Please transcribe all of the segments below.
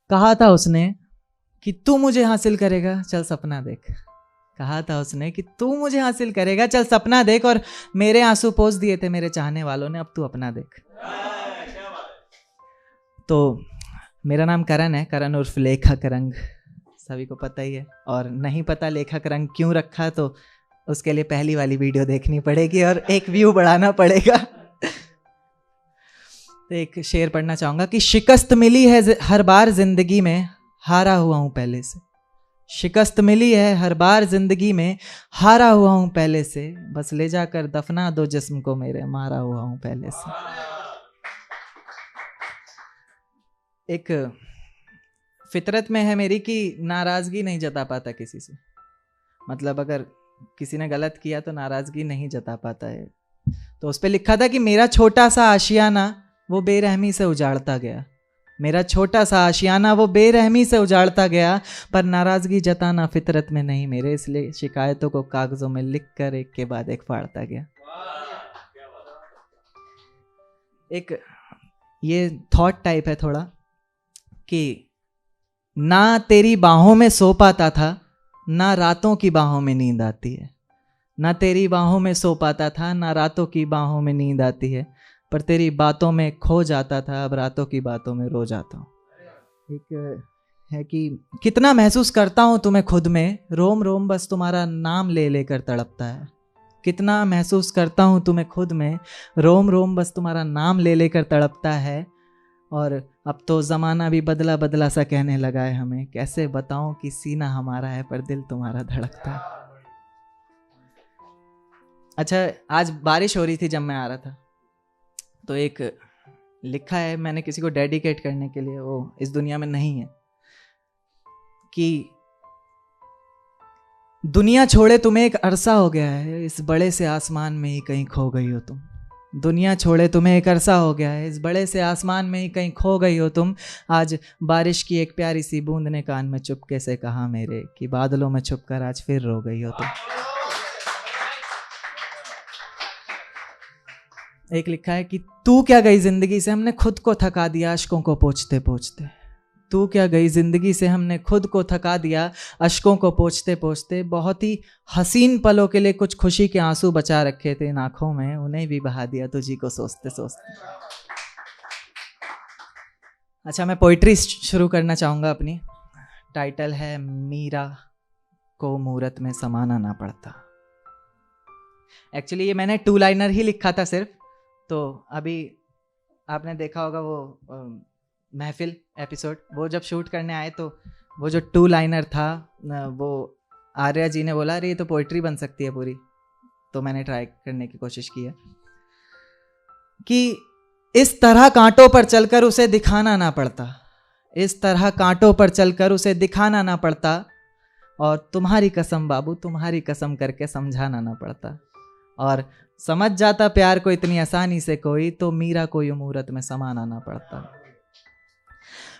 कहा था उसने कि तू मुझे हासिल करेगा, चल सपना देख। कहा था उसने कि तू मुझे हासिल करेगा, चल सपना देख, और मेरे आंसू पोंछ दिए थे मेरे चाहने वालों ने, अब तू अपना देख। तो मेरा नाम करण है, करण उर्फ लेखक रंग, सभी को पता ही है। और नहीं पता लेखक रंग क्यों रखा, तो उसके लिए पहली वाली वीडियो देखनी पड़ेगी और एक व्यू बढ़ाना पड़ेगा। तो एक शेर पढ़ना चाहूंगा कि शिकस्त मिली है हर बार जिंदगी में, हारा हुआ हूं पहले से। शिकस्त मिली है हर बार जिंदगी में, हारा हुआ हूं पहले से, बस ले जाकर दफना दो जिस्म को मेरे, मारा हुआ हूं पहले से। एक फितरत में है मेरी कि नाराजगी नहीं जता पाता किसी से। मतलब अगर किसी ने गलत किया तो नाराजगी नहीं जता पाता है। तो उस पे लिखा था कि मेरा छोटा सा आशियाना वो बेरहमी से उजाड़ता गया, मेरा छोटा सा आशियाना वो बेरहमी से उजाड़ता गया, पर नाराजगी जताना फितरत में नहीं मेरे, इसलिए शिकायतों को कागजों में लिख कर एक के बाद एक फाड़ता गया। एक ये थॉट टाइप है थोड़ा कि ना तेरी बाहों में सो पाता था, ना रातों की बाहों में नींद आती है। ना तेरी बाहों में सो पाता था, ना रातों की बाहों में नींद आती है, पर तेरी बातों में खो जाता था, अब रातों की बातों में रो जाता हूँ। एक है कि कितना महसूस करता हूँ तुम्हें खुद में, रोम रोम बस तुम्हारा नाम ले लेकर तड़पता है। कितना महसूस करता हूँ तुम्हें खुद में, रोम रोम बस तुम्हारा नाम ले लेकर तड़पता है। और अब तो ज़माना भी बदला बदला सा कहने लगा है हमें, कैसे बताऊं कि सीना हमारा है पर दिल तुम्हारा धड़कता है। अच्छा, आज बारिश हो रही थी जब मैं आ रहा था, तो एक लिखा है मैंने किसी को डेडिकेट करने के लिए, वो इस दुनिया में नहीं है, कि दुनिया छोड़े तुम्हें एक अरसा हो गया है, इस बड़े से आसमान में ही कहीं खो गई हो तुम। दुनिया छोड़े तुम्हें एक अरसा हो गया है, इस बड़े से आसमान में ही कहीं खो गई हो तुम। आज बारिश की एक प्यारी सी बूंद ने कान में चुपके से कहा मेरे, कि बादलों में छुपकर आज फिर रो गई हो तुम। एक लिखा है कि तू क्या गई जिंदगी से, हमने खुद को थका दिया अश्कों को पोंछते पोंछते। तू क्या गई जिंदगी से, हमने खुद को थका दिया अश्कों को पोंछते पोंछते। बहुत ही हसीन पलों के लिए कुछ खुशी के आंसू बचा रखे थे इन आंखों में, उन्हें भी बहा दिया तुझी को सोचते सोचते। अच्छा, मैं पोइट्री शुरू करना चाहूँगा अपनी। टाइटल है मीरा को मूरत में समाना ना पड़ता। एक्चुअली ये मैंने 2 लाइनर ही लिखा था सिर्फ। तो अभी आपने देखा होगा वो महफिल एपिसोड, वो जब शूट करने आए तो वो जो 2 लाइनर था, वो आर्या जी ने बोला अरे ये तो पोइट्री बन सकती है पूरी। तो मैंने ट्राई करने की कोशिश की है कि इस तरह कांटों पर चलकर उसे दिखाना ना पड़ता, इस तरह कांटों पर चलकर उसे दिखाना ना पड़ता, और तुम्हारी कसम बाबू तुम्हारी कसम करके समझाना ना पड़ता। और समझ जाता प्यार को इतनी आसानी से कोई, तो मीरा को यूं मूरत में समाना ना पड़ता।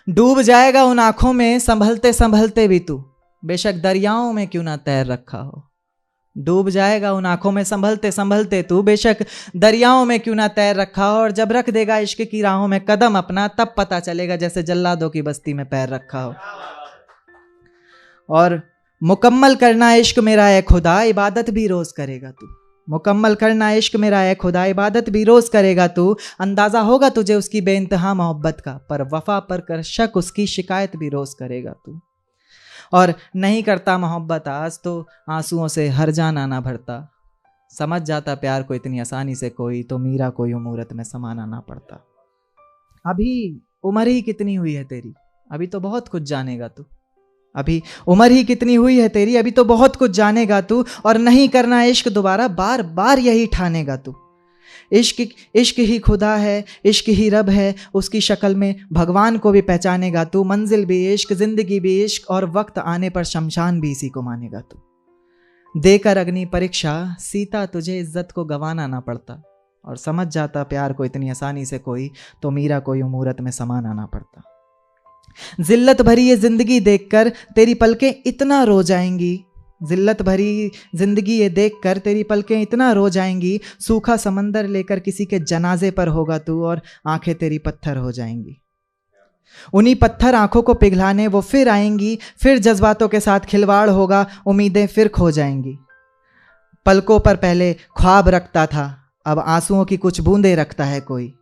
डूब जाएगा उन आंखों में संभलते संभलते भी तू, बेशक दरियाओं में क्यों ना तैर रखा हो। डूब जाएगा उन आंखों में संभलते संभलते तू, बेशक दरियाओं में क्यों ना तैर रखा हो। और जब रख देगा इश्क की राहों में कदम अपना, तब पता चलेगा जैसे जल्लादों की बस्ती में पैर रखा हो। और मुकम्मल करना इश्क मेरा है खुदा, इबादत भी रोज करेगा तू। मुकम्मल करना इश्क मेरा है खुदा, इबादत भी रोज करेगा तू। अंदाजा होगा तुझे उसकी बेइंतहा मोहब्बत का, पर वफा पर कर शक उसकी शिकायत भी रोज करेगा तू। और नहीं करता मोहब्बत आज तो आंसुओं से हर जान आना भरता। समझ जाता प्यार को इतनी आसानी से कोई, तो मीरा को यूं मूरत में समाना ना पड़ता। अभी उम्र ही कितनी हुई है तेरी, अभी तो बहुत कुछ जानेगा तू। अभी उम्र ही कितनी हुई है तेरी, अभी तो बहुत कुछ जानेगा तू। और नहीं करना इश्क दोबारा, बार बार यही ठानेगा तू। इश्क इश्क ही खुदा है, इश्क ही रब है, उसकी शक्ल में भगवान को भी पहचानेगा तू। मंजिल भी इश्क, जिंदगी भी इश्क, और वक्त आने पर शमशान भी इसी को मानेगा तू। देकर अग्नि परीक्षा सीता तुझे इज्जत को गंवाना ना पड़ता। और समझ जाता प्यार को इतनी आसानी से कोई, तो मीरा को यूं मूरत में समाना ना पड़ता। जिल्लत भरी ये जिंदगी देखकर तेरी पलकें इतना रो जाएंगी, जिल्लत भरी जिंदगी ये देखकर तेरी पलकें इतना रो जाएंगी। सूखा समंदर लेकर किसी के जनाजे पर होगा तू, और आंखें तेरी पत्थर हो जाएंगी। उन्हीं पत्थर आंखों को पिघलाने वो फिर आएंगी, फिर जज्बातों के साथ खिलवाड़ होगा, उम्मीदें फिर खो जाएंगी। पलकों पर पहले ख्वाब रखता था, अब आंसुओं की कुछ बूंदें रखता है कोई।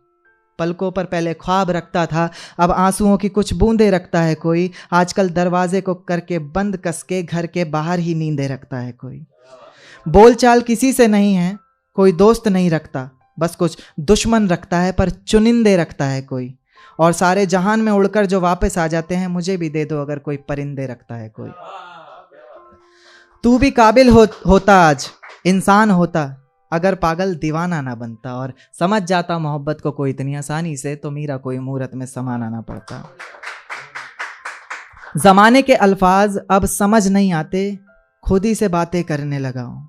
पलकों पर पहले ख्वाब रखता था, अब आंसुओं की कुछ बूंदें रखता है कोई। आजकल दरवाजे को करके बंद कसके घर के बाहर ही नींदें रखता है कोई। बोलचाल किसी से नहीं है, कोई दोस्त नहीं रखता, बस कुछ दुश्मन रखता है पर चुनिंदे रखता है कोई। और सारे जहान में उड़कर जो वापस आ जाते हैं, मुझे भी दे दो अगर कोई परिंदे रखता है कोई। तू भी काबिल होता आज, इंसान होता, अगर पागल दीवाना ना बनता और समझ जाता मोहब्बत को कोई इतनी आसानी से, तो मीरा कोई मूरत में समाना ना पड़ता। जमाने के अल्फाज अब समझ नहीं आते, खुद ही से बातें करने लगा हूं।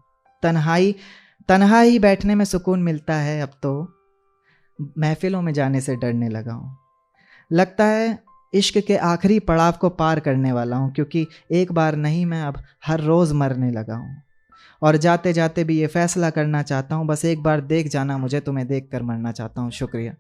तन्हा ही बैठने में सुकून मिलता है, अब तो महफिलों में जाने से डरने लगा हूं। लगता है इश्क के आखिरी पड़ाव को पार करने वाला हूं, क्योंकि एक बार नहीं मैं अब हर रोज मरने लगा हूं। और जाते जाते भी ये फैसला करना चाहता हूं, बस एक बार देख जाना मुझे, तुम्हें देख कर मरना चाहता हूं। शुक्रिया।